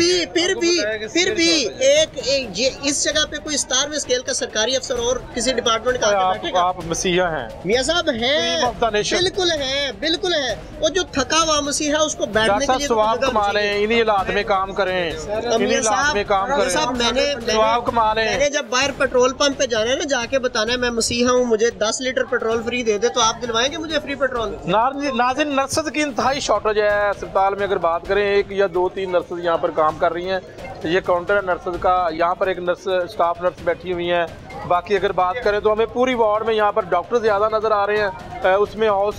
भी एक इस जगह पे कोई स्टार में स्केल का सरकारी अफसर और किसी डिपार्टमेंट का आप मसीहा हैं मियां साहब हैं, बिल्कुल है। वो जो थका हुआ मसीहा उसको बैठने के लिए सवाब कमा लें, इन्हीं हालात में काम करें, इन्हीं हालात में काम करें। सवाब कमा लें। मैंने जब बाहर पेट्रोल पंप पे जाना है ना, जाके बताना है मैं मसीहा हूँ, मुझे 10 लीटर पेट्रोल फ्री दे दे, तो आप दिलवाएंगे मुझे फ्री पेट्रोल? नाज़रीन, नर्सेज की इंतहाई शॉर्टेज है अस्पताल में। अगर बात करें 1 या 2-3 नर्सेज यहाँ पर काम कर रही हैं। ये काउंटर है नर्सेज का, यहाँ पर एक नर्स, स्टाफ नर्स बैठी हुई हैं। बाकी अगर बात करें तो हमें पूरी वार्ड में यहाँ पर डॉक्टर ज़्यादा नज़र आ रहे हैं। उसमें हाउस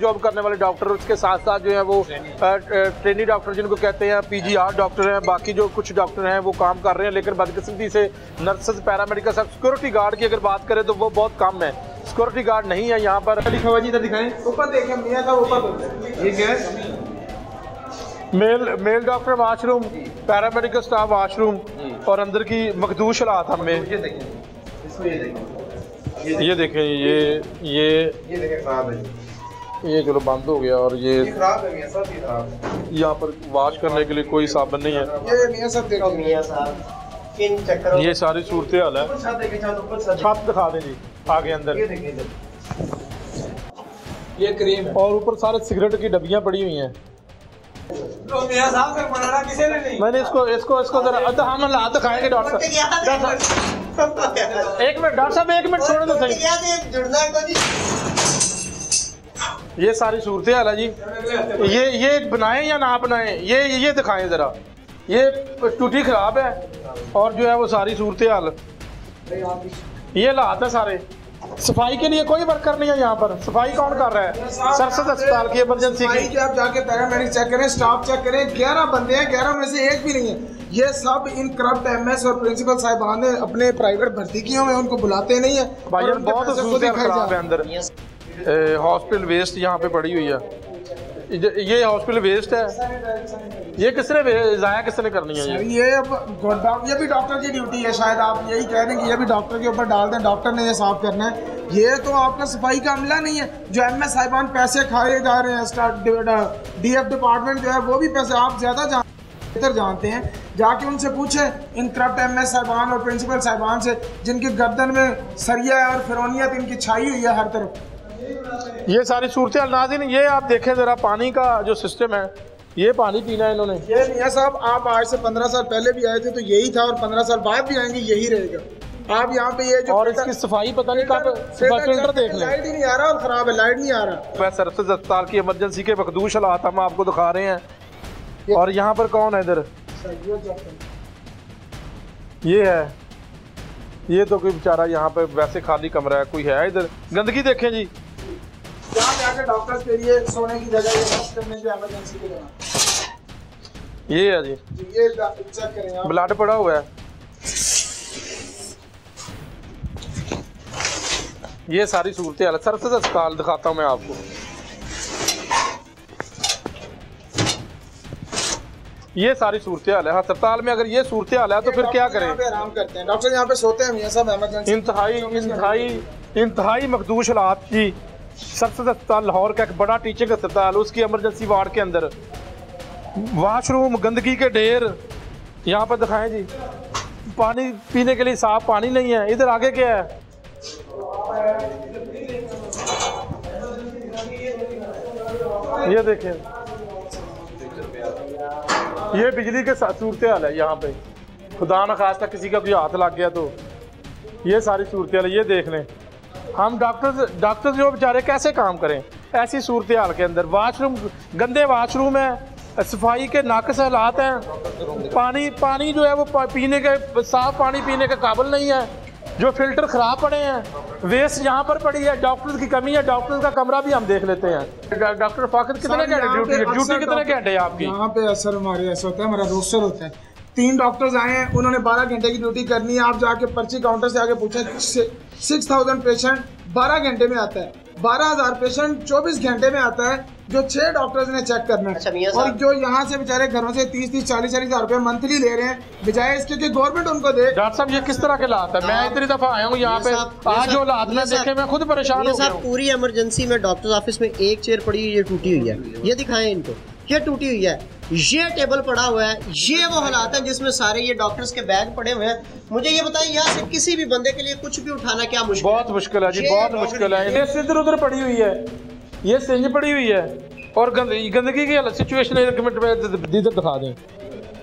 जॉब करने वाले डॉक्टर, उसके साथ साथ जो है वो ट्रेनी डॉक्टर जिनको कहते हैं, PGR डॉक्टर हैं। बाकी जो कुछ डॉक्टर हैं वो काम कर रहे हैं, लेकिन बदकिस्मती से नर्सेज, पैरामेडिकल, सिक्योरिटी गार्ड की अगर बात करें तो वो बहुत कम है। सिक्योरिटी गार्ड नहीं है यहाँ पर। लिखा हुआ जी, इधर दिखाएं, ऊपर देखें मियां साहब, ऊपर ये क्या? Mail doctor washroom, paramedical staff washroom, और अंदर की मखदूश हालात हमें ये देखें। ये चलो बंद हो गया, और ये यहाँ पर वाश करने के लिए कोई साबन नहीं है। ये सारी सूरत हाल है। छत दिखा दें जी आगे अंदर, ये क्रीम, और ऊपर सारे सिगरेट की डब्बियाँ पड़ी हुई हैं। मैंने इसको जरा हम हाथ दिखाएंगे डॉक्टर साहब। एक मिनट डॉक्टर साहब, एक मिनट छोड़ दो सही। ये सारी सूरत हाल है जी। ये बनाएं या ना बनाएं, ये दिखाएं जरा। ये टूटी खराब है और जो है वो सारी सूरत हाल, ये हालात है सारे। सफाई के लिए कोई वर्कर नहीं है यहाँ पर। सफाई कौन कर रहा है? सरसद अस्पताल की इमरजेंसी की। आप जाके पैरामेडिक चेक करें, स्टाफ चेक करें, 11 बंदे हैं, 11 में से एक भी नहीं है। ये सब इन करप्ट एमएस और प्रिंसिपल साहिबान ने अपने प्राइवेट भर्ती किए हुए, उनको बुलाते नहीं है। भाईजान बहुत खराब है अंदर। हॉस्पिटल वेस्ट यहाँ पे पड़ी हुई है। ये हॉस्पिटल वेस्ट है। ये किसने जाया किसने करनी है? ये भी डॉक्टर की ड्यूटी है। शायद आप यही कह रहे हैं कि ये भी डॉक्टर के ऊपर डाल दें, डॉक्टर ने ये साफ करना है। ये तो आपका सफाई का अमला नहीं है। जो एमएस साहिबान पैसे खाए जा रहे हैं, डीएफ डिपार्टमेंट जो है वो भी पैसे आप ज़्यादा बेहतर जानते हैं। जाके उनसे पूछें इन करप्ट एमएस साहिबान और प्रिंसिपल साहिबान से, जिनकी गर्दन में सरिया और फिरौनियत इनकी छाई हुई है हर तरफ। ये सारी सूरत नाज़रीन, ये आप देखें ज़रा पानी का जो सिस्टम है, ये पानी पीना है इन्होंने। ये मियां साहब, आप आज से 15 साल पहले भी आए थे तो यही था, और 15 साल बाद भी आएंगे यही रहेगा। आप यहाँ पे ये जो और इसकी सफाई पता नहीं कब, फिल्टर देख लें, लाइट ही नहीं आ रहा और ख़राब है, लाइट नहीं आ रहा। सरसद अस्पताल की इमरजेंसी के मखदूश हालात हम आपको दिखा रहे हैं। और यहाँ पर कौन है इधर? ये है, ये तो कोई बेचारा यहाँ पे वैसे खाली कमरा है, कोई है इधर? गंदगी देखें जी। यहाँ पे आके डॉक्टर्स के लिए सोने की जगह, ये रेस्ट करने की इमरजेंसी के लिए ये है जी। ये चेक करें आप, ब्लड पड़ा हुआ है। ये सारी सूरत हाल। सरसद अस्पताल दिखाता हूँ मैं आपको। ये सारी सूरत हाल है अस्पताल में। अगर ये सूरत हाल है तो फिर क्या करें? आराम करते हैं डॉक्टर, यहाँ पे सोते हैं। सब इमरजेंसी इंतहाई मखदूश हालात की सरसद अस्पताल लाहौर का एक बड़ा टीचिंग अस्पताल, उसकी इमरजेंसी वार्ड के अंदर वाशरूम, गंदगी के ढेर यहाँ पर दिखाएं जी। पानी पीने के लिए साफ पानी नहीं है। इधर आगे क्या है? ये देखें, ये बिजली के सूरत हाल है यहाँ पे। खुदा न खास्ता किसी का कोई हाथ लग गया तो ये सारी सूरत हाल। ये देख लें, हम डॉक्टर्स जो बेचारे कैसे काम करें ऐसी सूरत हाल के अंदर। वाशरूम, गंदे वाशरूम है, सफाई के नाक़िस हालात हैं। पानी जो है वो पीने के, साफ पानी पीने के काबिल नहीं है। जो फिल्टर ख़राब पड़े हैं, वेस्ट यहाँ पर पड़ी है। डॉक्टर्स की कमी है। डॉक्टर्स का कमरा भी हम देख लेते हैं। डॉक्टर फाकिद कितने घंटे ड्यूटी कितने घंटे है आपकी? यहाँ पे असर हमारे ऐसा होता है, हमारा रोस्टर होता है। 3 डॉक्टर्स आए हैं, उन्होंने 12 घंटे की ड्यूटी करनी है। आप जाके पर्ची काउंटर से आके पूछें, 6000 पेशेंट 12 घंटे में आता है, 12000 पेशेंट 24 घंटे में आता है, जो 6 डॉक्टर्स ने चेक करना है। और जो यहाँ से बेचारे घरों से 30-30, 40-40 हज़ार रुपये मंथली ले रहे हैं, बजाय इसके कि गवर्नमेंट उनको दे। डॉक्टर साहब, ये किस तरह के हालात है? मैं इतनी दफ़ा आया हूँ यहाँ पे, आज जो हालात में देखे मैं खुद परेशान हो गया हूँ। पूरी इमरजेंसी में डॉक्टर ऑफिस में एक चेयर पड़ी हुई है, टूटी हुई है। ये दिखाएं इनको, ये टूटी हुई है। ये टेबल पड़ा हुआ है। ये वो हालात है जिसमें सारे ये डॉक्टर्स के बैग पड़े हुए हैं। मुझे ये बताइए, यहाँ से किसी भी बंदे के लिए कुछ भी उठाना क्या मुश्किल? बहुत मुश्किल है जी, बहुत मुश्किल है। ये इधर उधर पड़ी हुई है, ये सिंज पड़ी हुई है, और गंदगी की हालत सिचुएशन इधर दिखा दें,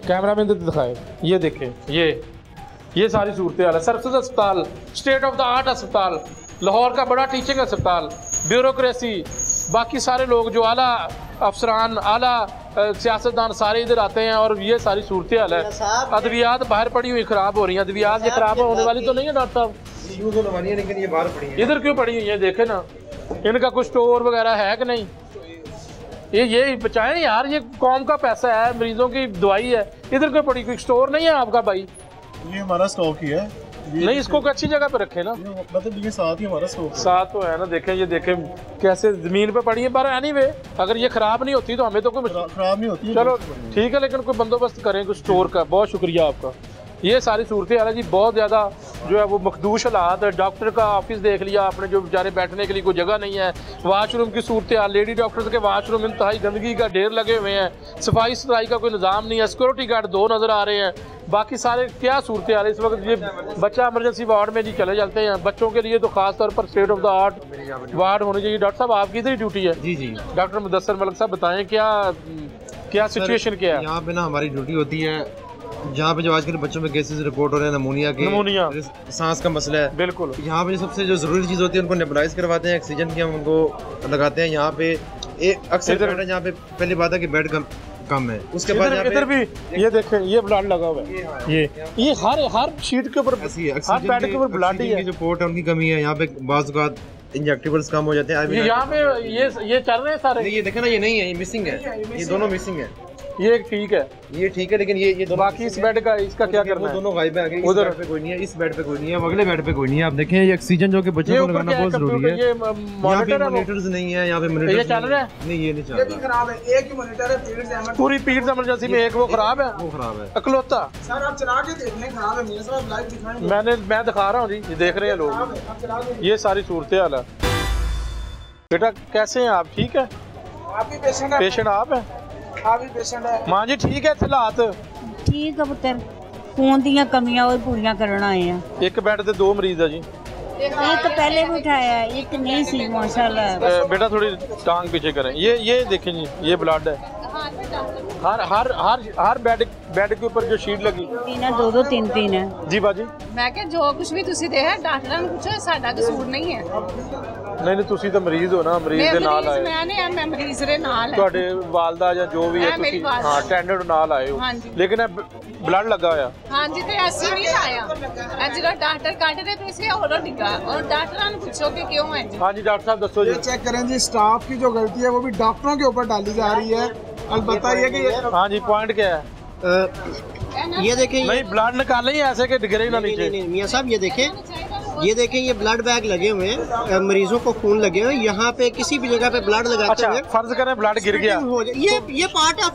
कैमरा में इधर दिखाए। ये देखें, ये सारी सूरत हाल है। सरसद अस्पताल स्टेट ऑफ द आर्ट अस्पताल, लाहौर का बड़ा टीचिंग अस्पताल, ब्यूरोक्रेसी, बाकी सारे लोग जो आला अफसरान, आला सियासतदान सारे इधर आते हैं, और ये सारी सूरत हाल है। अद्वियात बाहर पड़ी हुई ख़राब हो रही हैं। अद्वियात ये ख़राब होने वाली तो नहीं है डॉक्टर साहब? यूज़ होने वाली है, लेकिन ये बाहर पड़ी है। इधर क्यों पड़ी हुई है? देखे ना, इनका कुछ स्टोर वगैरह है कि नहीं? ये बचाएं यार, ये कौम का पैसा है, मरीजों की दवाई है। इधर क्यों पड़ी? कोई स्टोर नहीं है आपका भाई? ये हमारा स्टॉक ही है। नहीं, इसको अच्छी जगह पे रखे ना, मतलब ये साथ ही हमारा स्टॉक साथ तो है ना। देखें, ये देखें कैसे जमीन पे पड़ी है। पर एनीवे, अगर ये खराब नहीं होती तो हमें तो कोई खराब नहीं होती। चलो ठीक है, लेकिन कोई बंदोबस्त करें कुछ स्टोर का। बहुत शुक्रिया आपका। ये सारी सूरत हाल है जी, बहुत ज़्यादा जो है वो मखदूश हालात है। डॉक्टर का ऑफिस देख लिया आपने, जो बेचारे बैठने के लिए कोई जगह नहीं है। वाशरूम की सूरत हाल, लेडी डॉक्टर्स के वाशरूम इंतहाई गंदगी का ढेर लगे हुए हैं। सफाई सुथराई का कोई निज़ाम नहीं है। सिक्योरिटी गार्ड 2 नज़र आ रहे हैं, बाकी सारे क्या सूरत हाल है इस वक्त। ये बच्चा इमरजेंसी वार्ड में जी चले जाते हैं। बच्चों के लिए तो खास तौर पर state of the art ward होनी चाहिए। डॉक्टर साहब, आपकी इधर ही ड्यूटी है? जी जी। डॉक्टर मुदस्सर मलिक साहब, बताएं क्या क्या सिचुएशन क्या है? यहाँ पे ना हमारी ड्यूटी होती है जहाँ पे जो आजकल बच्चों में केसेस रिपोर्ट हो रहे हैं नमूनिया सांस का मसला है। बिल्कुल यहाँ पे सबसे जो जरूरी चीज़ होती है उनको नेबुलाइज करवाते हैं, ऑक्सीजन की हम उनको लगाते हैं। यहाँ पे अक्सर यहाँ पे पहली बात है कि बेड कम है। उसके बाद इधर भी ये देखें, ये ब्लड लगा हुआ है, ये हर शीट के ऊपर, हर बेड के ऊपर ब्लड ही है। जो पोर्ट है उनकी कमी है। यहाँ पे बाज़ इंजेक्टेबल्स कम हो जाते हैं। यहाँ पे ये चल रहे हैं सारे। ये देखे ना, ये नहीं है, ये मिसिंग है, ये दोनों मिसिंग है। ये ठीक है, ये ठीक है, लेकिन ये बाकी इस बेड का इसका क्या करना है? दोनों गायब है आगे। उधर पे कोई नहीं है, इस बेड पे कोई नहीं है, अगले बेड पे कोई नहीं है। आप देखें ये ऑक्सीजन जो कि बच्चों को लगाना बहुत जरूरी है। ये मॉनिटर्स नहीं है यहाँ पे। ये चल रहा है? नहीं, ये नहीं चल रहा। खराब है, एक ही मॉनिटर है पूरी पीरियड्स इमरजेंसी में, एक वो खराब है, वो खराब है अकलौता। सर आप चला के देख लें, खराब है। मेरे साथ लाइव दिखाएंगे, मैं दिखा रहा हूँ जी, ये देख रहे हैं लोग। ये सारी सूरत हाल है। बेटा कैसे हैं आप? ठीक है? आप भी पेशेंट है? पेशेंट आप है? आप भी पेशेंट है? मां जी ठीक है? हालात ठीक है पुत्र, खून दी कमियां और पूरियां करना आए हैं। एक बेड ते 2 मरीज है जी। एक पहले भी उठाया, एक नहीं सी माशाल्लाह। बेटा थोड़ी टांग पीछे करें। ये देखें जी, ये ब्लड है। हर बेड के ऊपर जो शीट लगी 2-3 है जी बाजी। मैं क्या जो कुछ भी तुसी दे है डॉक्टरां ਨੂੰ ਪੁੱਛੋ, ਸਾਡਾ ਕਸੂਰ ਨਹੀਂ ਹੈ। नहीं ਤੁਸੀਂ ਤਾਂ ਮਰੀਜ਼ ਹੋ ਨਾ, ਮਰੀਜ਼ ਦੇ ਨਾਲ ਆਏ। ਮੈਂ ਮਰੀਜ਼ ਦੇ ਨਾਲ ਹੈ। ਤੁਹਾਡੇ ਵਾਲਦਾ ਜਾਂ ਜੋ ਵੀ ਹੈ ਤੁਸੀਂ ਹਾਂ ਅਟੈਂਡੈਂਟ ਨਾਲ ਆਏ ਹੋ, ਲੇਕਿਨ ਬਲੱਡ ਲੱਗਾ ਹੋਇਆ। ਹਾਂਜੀ ਤੇ ਅਸੀਂ ਨਹੀਂ ਆਇਆ, ਇਹ ਜਿਹੜਾ ਡਾਕਟਰ ਕੱਢਦੇ ਪਏ ਸੀ ਉਹ ਡਿੱਗਾ, ਔਰ ਡਾਕਟਰਾਂ ਨੂੰ ਪੁੱਛੋ ਕਿ ਕਿਉਂ ਹੈ जी। हाँ जी डॉक्टर साहब दसो जी। चेक करें जी, स्टाफ की जो गलती है वो भी डॉक्टरों के ऊपर डाली जा रही है। अलबत्ता ये कि हाँ जी पॉइंट क्या है? ये देखें, नहीं ब्लड निकाले ही ऐसे कि गिरे ना नीचे। मियां साहब ये देखें, ये ब्लड बैग लगे हुए हैं, मरीजों को खून लगे हुए हैं। यहाँ पे किसी भी जगह पे ब्लड लगाते हुए फर्ज करें ब्लड गिर गया, ये पार्ट ऑफ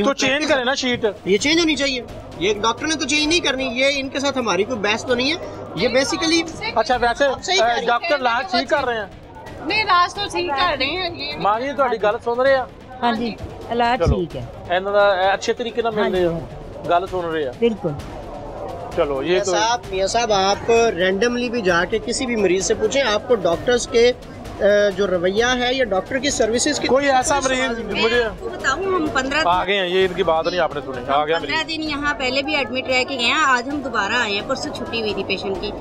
तो चेंज करें ना शीट। ये चेंज होनी चाहिए। ये डॉक्टर ने तो चेंज नहीं करनी, ये इनके साथ हमारी कोई बहस तो नहीं है। ये बेसिकली अच्छा वैसे डॉक्टर इलाज ठीक कर रहे हैं। नहीं इलाज तो ठीक कर रहे हैं। मां जी ਤੁਹਾਡੀ ਗੱਲ ਸੁਣ ਰਹੇ ਆ? हाँ जी इलाज ठीक है, ਇਹਨਾਂ ਦਾ अच्छे तरीके ਨਾਲ मिल रहे हो, गल सुन रहे हैं बिल्कुल। चलो ये तो मियां साहब आप रैंडमली भी जाके किसी भी मरीज से पूछें, आपको डॉक्टर्स के जो रवैया है या डॉक्टर की सर्विसेज की कोई ऐसा मरीज मुझे बताऊं, हम 15 आ गए हैं, ये इनकी बात नहीं आपने सुनी, आ गया 15 दिन यहाँ पहले भी एडमिट रह के गए हैं। आज हम दोबारा आए हैं, परसों छुट्टी हुई थी पेशेंट की।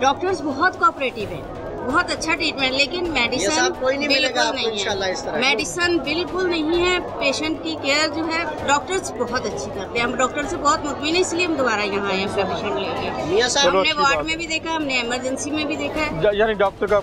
डॉक्टर्स बहुत कोऑपरेटिव है, बहुत अच्छा ट्रीटमेंट, लेकिन मेडिसिन कोई नहीं मिलेगा बिल्कुल नहीं है। मेडिसिन बिल्कुल नहीं है। पेशेंट की केयर जो है डॉक्टर्स बहुत अच्छी करते हैं। हम डॉक्टर से बहुत मुतमिन है, इसलिए हम दोबारा यहाँ आए हैं पेशेंट लेके। हमने वार्ड में भी देखा, हमने इमरजेंसी में भी देखा है। यानी डॉक्टर का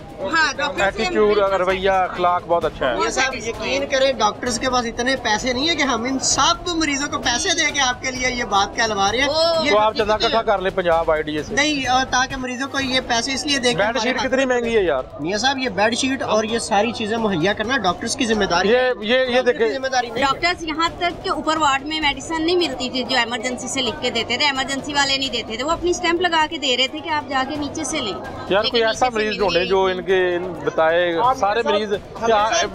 डॉक्टर एटीट्यूड रवैया अखलाक बहुत अच्छा है। साहब यकीन करें, डॉक्टर्स के पास इतने पैसे नहीं है कि हम इन सब मरीजों को पैसे दे के आपके लिए ये बात कहलवा रहे हैं। तो आप चंदा इकट्ठा कर ले पंजाब IDA से। नहीं, ताकि मरीजों को ये पैसे इसलिए दे। बेड शीट कितनी महंगी है यार? मियां साहब ये बेड शीट और ये सारी चीजें मुहैया करना डॉक्टर्स की जिम्मेदारी है। ये देखिए जिम्मेदारी नहीं। डॉक्टर्स यहाँ तक के ऊपर वार्ड में मेडिसिन नहीं मिलती थी जो इमरजेंसी से लिख के देते थे, इमरजेंसी वाले नहीं देते थे, वो अपनी स्टैंप लगा के दे रहे थे कि आप जाके नीचे से लें। यार कोई ऐसा मरीज ढूंढे जो इनके बताए। सारे मरीज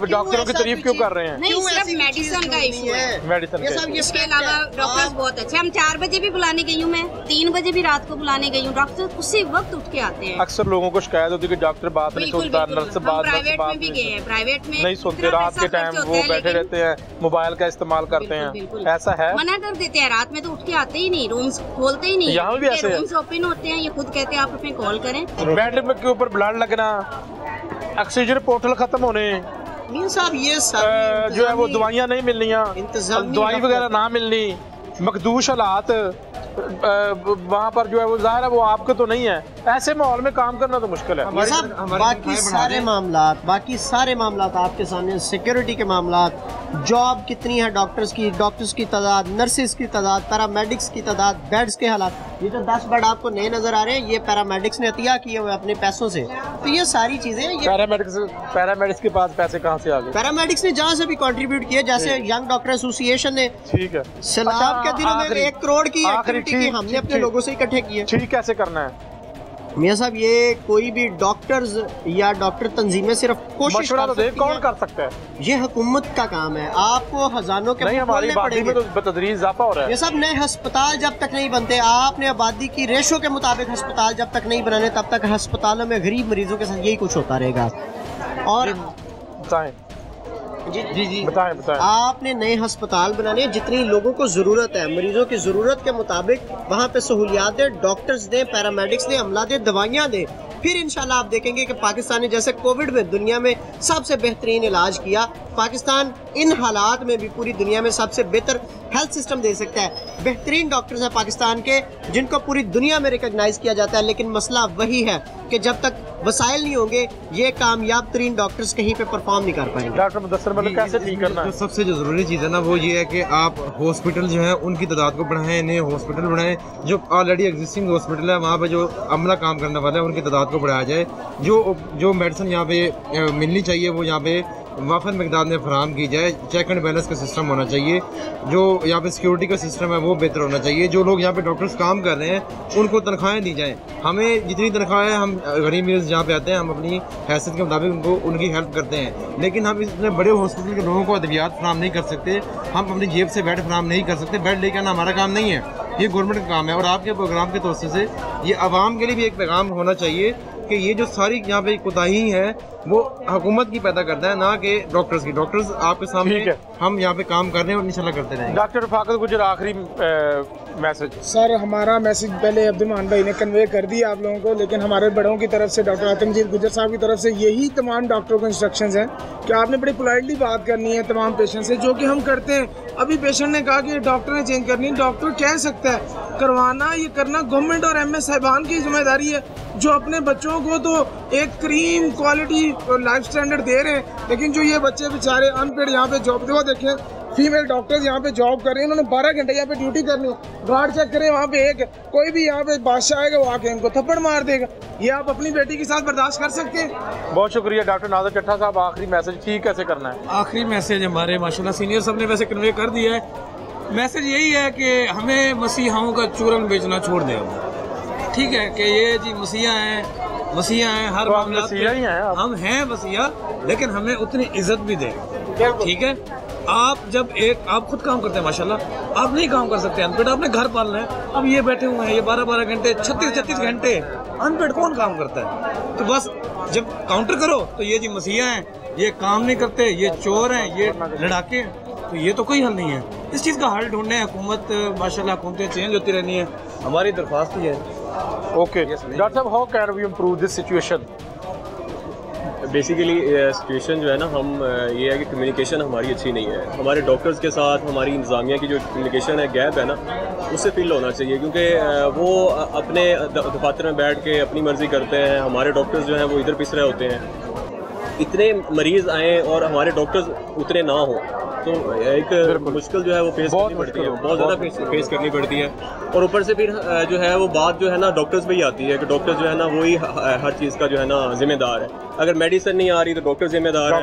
डॉक्टरों की तारीफ क्यों कर रहे हैं? नहीं, सिर्फ मेडिसिन का इशू है। मेडिसिन इसके अलावा डॉक्टर्स बहुत अच्छे। हम 4 बजे भी बुलाने गई हूँ, मैं 3 बजे भी रात को बुलाने गई हूँ। डॉक्टर उसी वक्त उठ के आते हैं। अक्सर लोगों को शिकायत होती है कि डॉक्टर बात नहीं सुनता, नर्स बात प्राइवेट में नहीं सुनते, रात के टाइम वो बैठे रहते हैं, मोबाइल का इस्तेमाल करते हैं। ऐसा है, मना कर देते हैं, रात में तो उठ के आते ही नहीं, रूम्स खोलते ही नहीं। यहाँ भी ऐसे रूम्स ओपन होते हैं, ये खुद कहते हैं आप अपने कॉल करें। बेड के ऊपर ब्लड लगना, ऑक्सीजन पोर्टल खत्म होने, साहब ये जो है वो दवाइयाँ नहीं मिलनी, दवाई वगैरह ना मिलनी, मखदूश हालात वहाँ पर जो है वो जाहिर है वो आपके तो नहीं है। ऐसे माहौल में काम करना तो मुश्किल है। बाकी सारे मामलात आपके सामने, सिक्योरिटी के मामलात, जॉब कितनी है डॉक्टर्स की तादाद, नर्सेज की तादाद, पैरामेडिक्स की तादाद, बेड्स के हालात। ये जो 10 बेड आपको नए नजर आ रहे हैं, ये पैरामेडिक्स ने अतिया किए हुए अपने पैसों से। तो ये सारी चीजें पैरामेडिक्स के पास पैसे कहाँ से आ गए? पैरामेडिक्स ने जहाँ से भी कंट्रीब्यूट किया, जैसे यंग डॉक्टर एसोसिएशन ने, ठीक है, सैलाब के दिनों में 1 करोड़ की एक्टिविटी हमने अपने लोगों से इकट्ठे किए। ठीक कैसे करना है मियां साहब? ये कोई भी डॉक्टर्स या डॉक्टर तंजीमें सिर्फ कोशिश तो देख कौन कर सकता है? ये हुकूमत का काम है। आपको हजारों के नहीं, हमारी आबादी में तो बतदरीज इजाफा हो रहा है। ये सब नए अस्पताल जब तक नहीं बनते, आपने आबादी की रेशो के मुताबिक अस्पताल जब तक नहीं बनाने, तब तक अस्पतालों में गरीब मरीजों के साथ यही कुछ होता रहेगा। और जी बताएं बताएं। आपने नए अस्पताल बनाने, जितनी लोगों को ज़रूरत है, मरीजों की ज़रूरत के मुताबिक वहाँ पे सहूलियात दें, डॉक्टर्स दें, पैरामेडिक्स दें, अमला दें, दवाइयाँ दें। फिर इंशाल्लाह आप देखेंगे कि पाकिस्तान ने जैसे कोविड में दुनिया में सबसे बेहतरीन इलाज किया, पाकिस्तान इन हालात में भी पूरी दुनिया में सबसे बेहतर हेल्थ सिस्टम दे सकता है। बेहतरीन डॉक्टर्स हैं पाकिस्तान के, जिनको पूरी दुनिया में रिकॉग्नाइज किया जाता है। लेकिन मसला वही है कि जब तक वसाइल नहीं होंगे, ये कामयाब तरीन डॉक्टर्स कहीं पे परफॉर्म नहीं कर पाएंगे। डॉक्टर मुदस्सिर मतलब कैसे ठीक करना है? सबसे जो ज़रूरी चीज़ है ना, वो ये है कि आप हॉस्पिटल जो है उनकी तादाद को बढ़ाएं, नए हॉस्पिटल बढ़ाएं। जो ऑलरेडी एग्जिस्टिंग हॉस्पिटल है वहाँ पे जो अमला काम करने वाला है उनकी तादाद को बढ़ाया जाए। जो मेडिसिन यहाँ पे मिलनी चाहिए वो यहाँ पे वाफर मिकदार में फराहम की जाए। चेक एंड बैलेंस का सिस्टम होना चाहिए। जो यहाँ पे सिक्योरिटी का सिस्टम है वो बेहतर होना चाहिए। जो लोग यहाँ पे डॉक्टर्स काम कर रहे हैं उनको तनख्वाहें दी जाएँ। हमें जितनी तनख्वाहें, हम गरीब मील्स जहाँ पे आते हैं, हम अपनी हैसियत के मुताबिक उनको उनकी हेल्प करते हैं। लेकिन हम इतने बड़े हॉस्पिटल के लोगों को अद्वियात फराहम नहीं कर सकते। हम अपनी जेब से बेड फराहम नहीं कर सकते। बेड लेकर आना हमारा काम नहीं है, ये गवर्नमेंट का काम है। और आपके प्रोग्राम के तौर से ये आवाम के लिए भी एक पैगाम होना चाहिए कि ये जो सारी यहाँ पे कोताही है वो हुकूमत की पैदा करता है, ना कि डॉक्टर्स की। डॉक्टर्स आपके सामने हम यहाँ पे काम कर रहे हैं और इंशाल्लाह करते रहेंगे। डॉक्टर रफाकत गुजर, आखिरी मैसेज। सर, हमारा मैसेज पहले अब्दुलमान भाई ने कन्वे कर दिया आप लोगों को, लेकिन हमारे बड़ों की तरफ से, डॉक्टर आतमजीत गुजर साहब की तरफ से यही तमाम डॉक्टरों को इंस्ट्रक्शंस हैं कि आपने बड़ी पोलाइटली बात करनी है तमाम पेशेंट से, जो कि हम करते हैं। अभी पेशेंट ने कहा कि डॉक्टर ने चेंज करनी, डॉक्टर कह सकता है करवाना, ये करना गवर्नमेंट और एमएस साहिबान की जिम्मेदारी है, जो अपने बच्चों को तो एक क्रीम क्वालिटी लाइफ स्टैंडर्ड दे रहे हैं। लेकिन जो ये बच्चे बेचारे अनपेड यहाँ पे जॉब, देखो देखें फीमेल डॉक्टर्स यहाँ पे जॉब कर रहे हैं, उन्होंने 12 घंटे यहाँ पे ड्यूटी करनी है। गार्ड चेक करें वहाँ पे एक कोई भी यहाँ पे बादशाह आएगा वो आके इनको थप्पड़ मार देगा। ये आप अपनी बेटी के साथ बर्दाश्त कर सकते हैं? बहुत शुक्रिया डॉक्टर नाज़र चट्टा साहब। आखिरी मैसेज ठीक कैसे करना है? आखिरी मैसेज हमारे माशाल्लाह सीनियर साहब ने वैसे कन्वे कर दिया है। मैसेज यही है कि हमें मसीहाओं का चूरन बेचना छोड़ दें। ठीक है कि ये जी मसीहा हैं, हर मामला हम हैं मसीहा, लेकिन हमें उतनी इज्जत भी दें। ठीक है, आप खुद काम करते हैं माशाल्लाह, आप नहीं काम कर सकते अनपेड, आपने घर पालना है। अब ये बैठे हुए हैं, ये 12-12 घंटे, 36 घंटे अनपेड कौन काम करता है? तो बस जब काउंटर करो तो ये जी मसीहा हैं, ये काम नहीं करते, ये चोर हैं, ये लड़ाके हैं, तो ये तो कोई हल नहीं है। इस चीज़ का हल ढूंढने हैं। हुकूमत माशाल्लाह हुकूमतें चेंज होती रहनी है, हमारी दरख्वास्त ही है। ओके डॉक्टर साहब, how can we improve this situation? Basically situation जो है ना, हम ये है कि कम्युनिकेशन हमारी अच्छी नहीं है। हमारे डॉक्टर्स के साथ हमारी इंतज़ामिया की जो कम्युनिकेशन है, गैप है ना, उससे फिल होना चाहिए। क्योंकि वो अपने दफातर में बैठ के अपनी मर्ज़ी करते हैं। हमारे डॉक्टर्स जो हैं वो इधर पिस रहे होते हैं। इतने मरीज़ आएँ और हमारे डॉक्टर्स उतने ना हों तो एक मुश्किल जो है वो फेस करनी पड़ती है, बहुत ज़्यादा फेस करनी पड़ती है। और ऊपर से फिर जो है वो बात जो है ना डॉक्टर्स पे ही आती है कि डॉक्टर जो है ना वही हर चीज़ का जो है ना जिम्मेदार है। अगर मेडिसिन नहीं आ रही तो डॉक्टर जिम्मेदार है,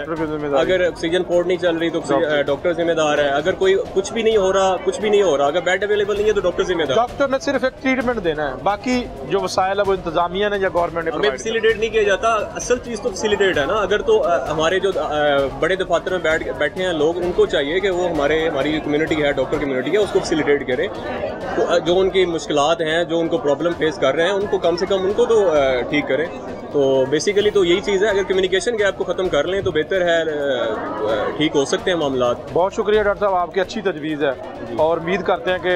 अगर ऑक्सीजन पोर्ट नहीं चल रही तो डॉक्टर जिम्मेदार है, अगर कोई कुछ भी नहीं हो रहा, अगर बेड अवेलेबल नहीं है तो डॉक्टर जिम्मेदार। डॉक्टर ने सिर्फ एक ट्रीटमेंट देना है, बाकी जो वसाइल है वो इंतजामिया ने या गवर्नमेंट ने फैसिलिटेट नहीं किया जाता। असल चीज़ तो फैसिलिटेट है ना। अगर तो हमारे जो बड़े दफातर में बैठे हैं लोग, उनको चाहिए कि वो हमारी कम्युनिटी है, डॉक्टर कम्युनिटी है, उसको फैसिलिटेट करें। तो जो उनकी मुश्किलात हैं, जो उनको प्रॉब्लम फेस कर रहे हैं, उनको कम से कम उनको तो ठीक करें। तो बेसिकली तो यही चीज़ है, अगर कम्युनिकेशन गैप को ख़त्म कर लें तो बेहतर है, ठीक हो सकते हैं मामलात। बहुत शुक्रिया डॉक्टर साहब, आपकी अच्छी तजवीज़ है और उम्मीद करते हैं कि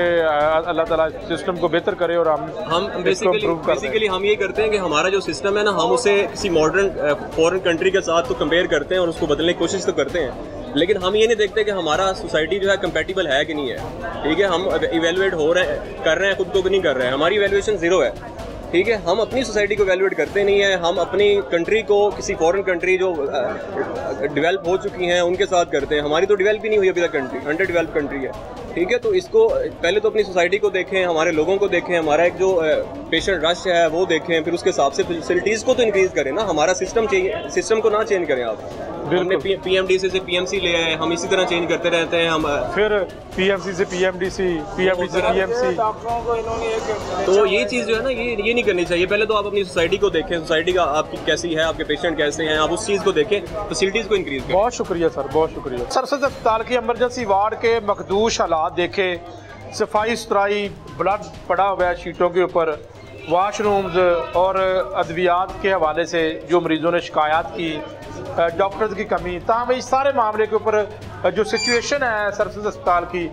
अल्लाह ताला सिस्टम को बेहतर करे। और हम बेसिकली हम ये करते हैं कि हमारा जो सिस्टम है ना, हम उसे किसी मॉडर्न फॉरेन कंट्री के साथ तो कंपेयर करते हैं और उसको बदलने की कोशिश तो करते हैं, लेकिन हम ये नहीं देखते कि हमारा सोसाइटी जो है कंपैटिबल है कि नहीं है। ठीक है, हम इवेलुएट कर रहे हैं, खुद को भी नहीं कर रहे हैं, हमारी इवेलुएशन ज़ीरो है। ठीक है, हम अपनी सोसाइटी को वैल्यूएट करते नहीं है, हम अपनी कंट्री को किसी फॉरेन कंट्री जो डेवलप हो चुकी हैं उनके साथ करते हैं। हमारी तो डेवलप ही नहीं हुई अभी तक कंट्री, अंडर डेवलप कंट्री है। ठीक है, तो इसको पहले तो अपनी सोसाइटी को देखें, हमारे लोगों को देखें, हमारा एक जो पेशेंट रश है वो देखें, फिर उसके हिसाब से फैसिलिटीज़ को तो इंक्रीज़ करें ना। हमारा सिस्टम चाहिए, सिस्टम को ना चेंज करें आप। हमने पीएमडीसी से पीएमसी ले आए, हम इसी तरह चेंज करते रहते हैं। हम फिर पीएमसी से पीएमडीसी, पीएमडीसी से पीएमसी, तो ये चीज़ जो है ना ये नहीं करनी चाहिए। पहले तो आप अपनी सोसाइटी को देखें, सोसाइटी का आपकी कैसी है, आपके पेशेंट कैसे हैं, आप उस चीज़ को देखें, फैसिलिटीज़ को इंक्रीज़ करें। बहुत शुक्रिया सर, बहुत शुक्रिया। सरसद अस्पताल की इमरजेंसी वार्ड के मखदूश हालात देखे, सफाई सुथराई, ब्लड पड़ा हुआ है शीटों के ऊपर, वाशरूम्स और अद्वियात के हवाले से जो मरीज़ों ने शिकायत की डॉक्टर्स की कमी, ताहम इस सारे मामले के ऊपर जो सिचुएशन है सर्विसेज अस्पताल की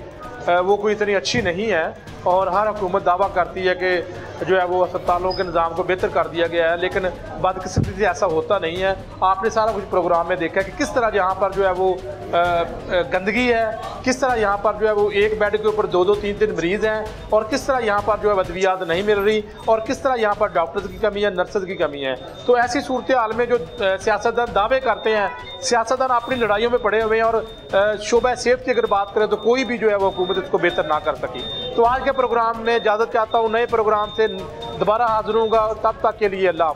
वो कोई इतनी अच्छी नहीं है। और हर हुकूमत दावा करती है कि जो है वो अस्पतालों के निज़ाम को बेहतर कर दिया गया है, लेकिन बदकिस्मती से ऐसा होता नहीं है। आपने सारा कुछ प्रोग्राम में देखा है कि किस तरह यहाँ पर जो है वो गंदगी है, किस तरह यहाँ पर जो है वो एक बेड के ऊपर 2-2, 3-3 मरीज़ हैं, और किस तरह यहाँ पर जो है अद्वियात नहीं मिल रही, और किस तरह यहाँ पर डॉक्टर्स की कमी है, नर्सेज की कमी है। तो ऐसी सूरत हाल में जो सियासतदान दावे करते हैं, सियासतदान अपनी लड़ाइयों में पड़े हुए हैं, और शोबा सेहत की अगर बात करें तो कोई भी जो है वो हुकूमत इसको बेहतर ना कर सकी। तो आज के प्रोग्राम में इजाज़त चाहता हूँ, नए प्रोग्राम से दोबारा हाजिर होऊंगा, तब तक के लिए अल्लाह हाफ़िज़।